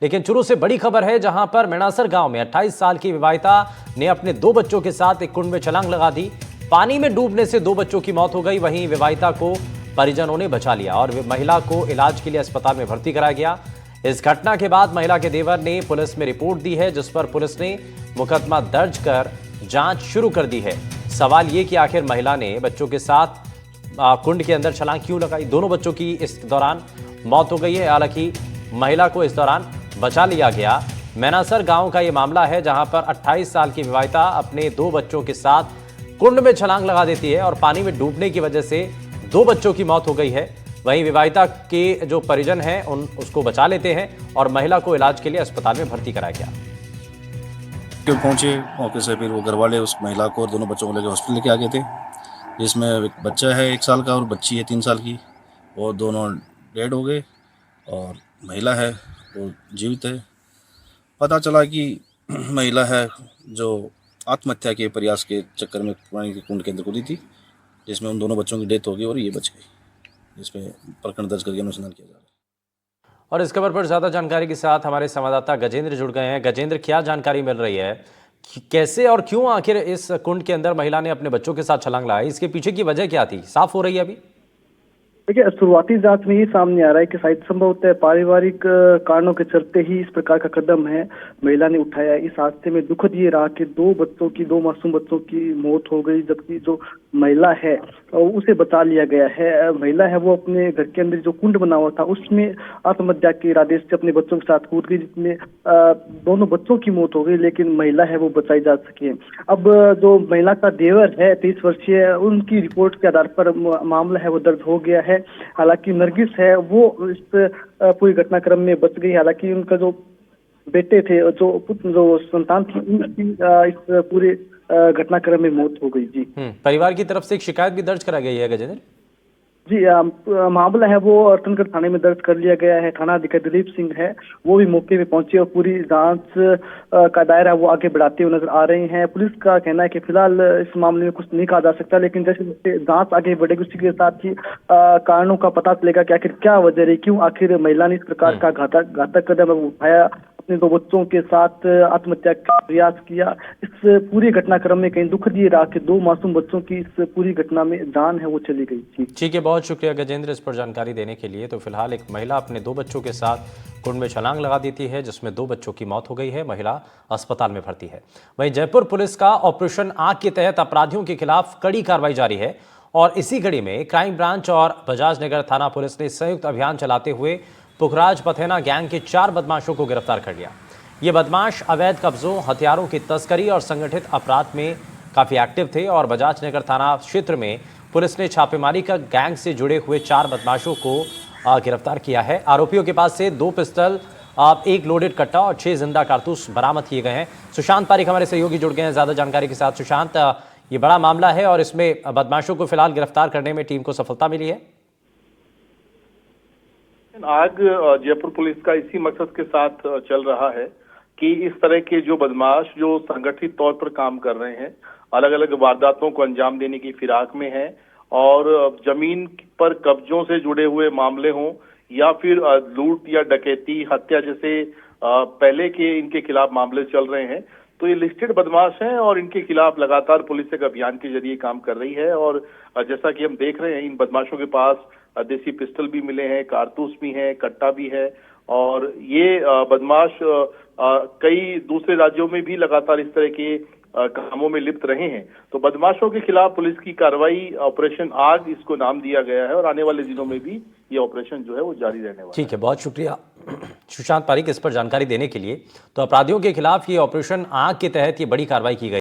लेकिन शुरू से बड़ी खबर है जहां पर मेणासर गांव में 28 साल की विवाहिता ने अपने 2 बच्चों के साथ एक कुंड में छलांग लगा दी। पानी में डूबने से 2 बच्चों की मौत हो गई। वहीं विवाहिता को परिजनों ने बचा लिया और महिला को इलाज के लिए अस्पताल में भर्ती कराया गया। इस घटना के बाद महिला के देवर ने पुलिस में रिपोर्ट दी है, जिस पर पुलिस ने मुकदमा दर्ज कर जांच शुरू कर दी है। सवाल ये कि आखिर महिला ने बच्चों के साथ कुंड के अंदर छलांग क्यों लगाई। दोनों बच्चों की इस दौरान मौत हो गई है। हालांकि महिला को इस दौरान बचा लिया गया। मेणासर गांव का ये मामला है जहां पर 28 साल की विवाहिता अपने 2 बच्चों के साथ कुंड में छलांग लगा देती है और पानी में डूबने की वजह से 2 बच्चों की मौत हो गई है। वहीं विवाहिता के जो परिजन हैं उसको बचा लेते हैं और महिला को इलाज के लिए अस्पताल में भर्ती कराया गया। क्यों पहुंचे मौके से, फिर वो घर वाले उस महिला को और दोनों बच्चों को लेकर हॉस्पिटल लेके आ गए थे, जिसमें एक बच्चा है 1 साल का और बच्ची है 3 साल की। वो दोनों डेड हो गए और महिला है वो जीवित है। पता चला कि महिला है जो आत्महत्या के प्रयास के चक्कर में पानी के कुंड के अंदर कूदी थी, जिसमें उन दोनों बच्चों की डेथ हो गई और ये बच गई। इसमें प्रकरण दर्ज करके अनुसंधान किया जा रहा है। और इस खबर पर ज्यादा जानकारी के साथ हमारे संवाददाता गजेंद्र जुड़ गए हैं। गजेंद्र, क्या जानकारी मिल रही है, कैसे और क्यों आखिर इस कुंड के अंदर महिला ने अपने बच्चों के साथ छलांग लगाई? इसके पीछे की वजह क्या थी, साफ हो रही है अभी? देखिए, शुरुआती जांच में ये सामने आ रहा है कि शायद संभवतः पारिवारिक कारणों के चलते ही इस प्रकार का कदम है महिला ने उठाया। इस हादसे में दुखद ये रहा कि 2 मासूम बच्चों की मौत हो गई, जबकि जो महिला है उसे बचा लिया गया है। महिला है वो अपने घर के अंदर जो कुंड बना हुआ था उसमें आत्महत्या के इरादे से अपने बच्चों के साथ कूद गई, जिसमें दोनों बच्चों की मौत हो गई, लेकिन महिला है वो बचाई जा सके। अब जो महिला का देवर है 23 वर्षीय, उनकी रिपोर्ट के आधार पर मामला है वो दर्ज हो गया है। हालांकि नरगिस है वो इस पूरी घटनाक्रम में बच गई। हालांकि उनका जो बेटे थे, जो संतान थी, उनकी इस पूरे घटनाक्रम में मौत हो गई। जी, परिवार की तरफ से एक शिकायत भी दर्ज करा गई है गजेंद्र? जी, मामला है वो रतनगढ़ थाने में दर्ज कर लिया गया है। थाना अधिकारी दिलीप सिंह है वो भी मौके पे पहुंचे और पूरी जांच का दायरा वो आगे बढ़ाते हुए नजर आ रहे हैं। पुलिस का कहना है कि फिलहाल इस मामले में कुछ नहीं कहा जा सकता, लेकिन जैसे जैसे जांच आगे बढ़ेगी उसी के साथ ही कारणों का पता चलेगा कि आखिर क्या वजह रही, क्यों आखिर महिला ने इस प्रकार का घातक कदम उठाया, अपने 2 बच्चों के साथ आत्महत्या का प्रयास किया। इस पूरी घटनाक्रम में कहीं दुखद ये रहा कि 2 मासूम बच्चों की इस पूरी घटना में जान है वो चली गई। ठीक है, बहुत शुक्रिया गजेंद्र इस पर जानकारी देने के लिए। तो फिलहाल एक महिला अपने 2 बच्चों के साथ कुंड में छलांग लगा देती है, जिसमें 2 बच्चों की मौत हो गई है। महिला अस्पताल में भर्ती है। वहीं जयपुर पुलिस का ऑपरेशन आग के तहत अपराधियों के खिलाफ कड़ी कार्रवाई जारी है और इसी कड़ी में क्राइम ब्रांच और बजाज नगर थाना पुलिस ने संयुक्त अभियान चलाते हुए पुखराज पथेना गैंग के 4 बदमाशों को गिरफ्तार कर लिया। ये बदमाश अवैध कब्जों, हथियारों की तस्करी और संगठित अपराध में काफी एक्टिव थे और बजाज नगर थाना क्षेत्र में पुलिस ने छापेमारी कर गैंग से जुड़े हुए 4 बदमाशों को गिरफ्तार किया है। आरोपियों के पास से 2 पिस्टल, 1 लोडेड कट्टा और 6 जिंदा कारतूस बरामद किए गए हैं। सुशांत पारिक हमारे सहयोगी जुड़ गए हैं ज्यादा जानकारी के साथ। सुशांत, ये बड़ा मामला है और इसमें बदमाशों को फिलहाल गिरफ्तार करने में टीम को सफलता मिली है। आग जयपुर पुलिस का इसी मकसद के साथ चल रहा है कि इस तरह के जो बदमाश जो संगठित तौर पर काम कर रहे हैं, अलग अलग वारदातों को अंजाम देने की फिराक में हैं और जमीन पर कब्जों से जुड़े हुए मामले हों या फिर लूट या डकैती, हत्या जैसे पहले के इनके खिलाफ मामले चल रहे हैं, तो ये लिस्टेड बदमाश हैं और इनके खिलाफ लगातार पुलिस एक अभियान के जरिए काम कर रही है। और जैसा कि हम देख रहे हैं, इन बदमाशों के पास देसी पिस्टल भी मिले हैं, कारतूस भी हैं, कट्टा भी है और ये बदमाश कई दूसरे राज्यों में भी लगातार इस तरह के कामों में लिप्त रहे हैं। तो बदमाशों के खिलाफ पुलिस की कार्रवाई ऑपरेशन आग इसको नाम दिया गया है और आने वाले दिनों में भी ये ऑपरेशन जो है वो जारी रहने वाला है। ठीक है, बहुत शुक्रिया सुशांत पारिक इस पर जानकारी देने के लिए। तो अपराधियों के खिलाफ ये ऑपरेशन आग के तहत ये बड़ी कार्रवाई की गई।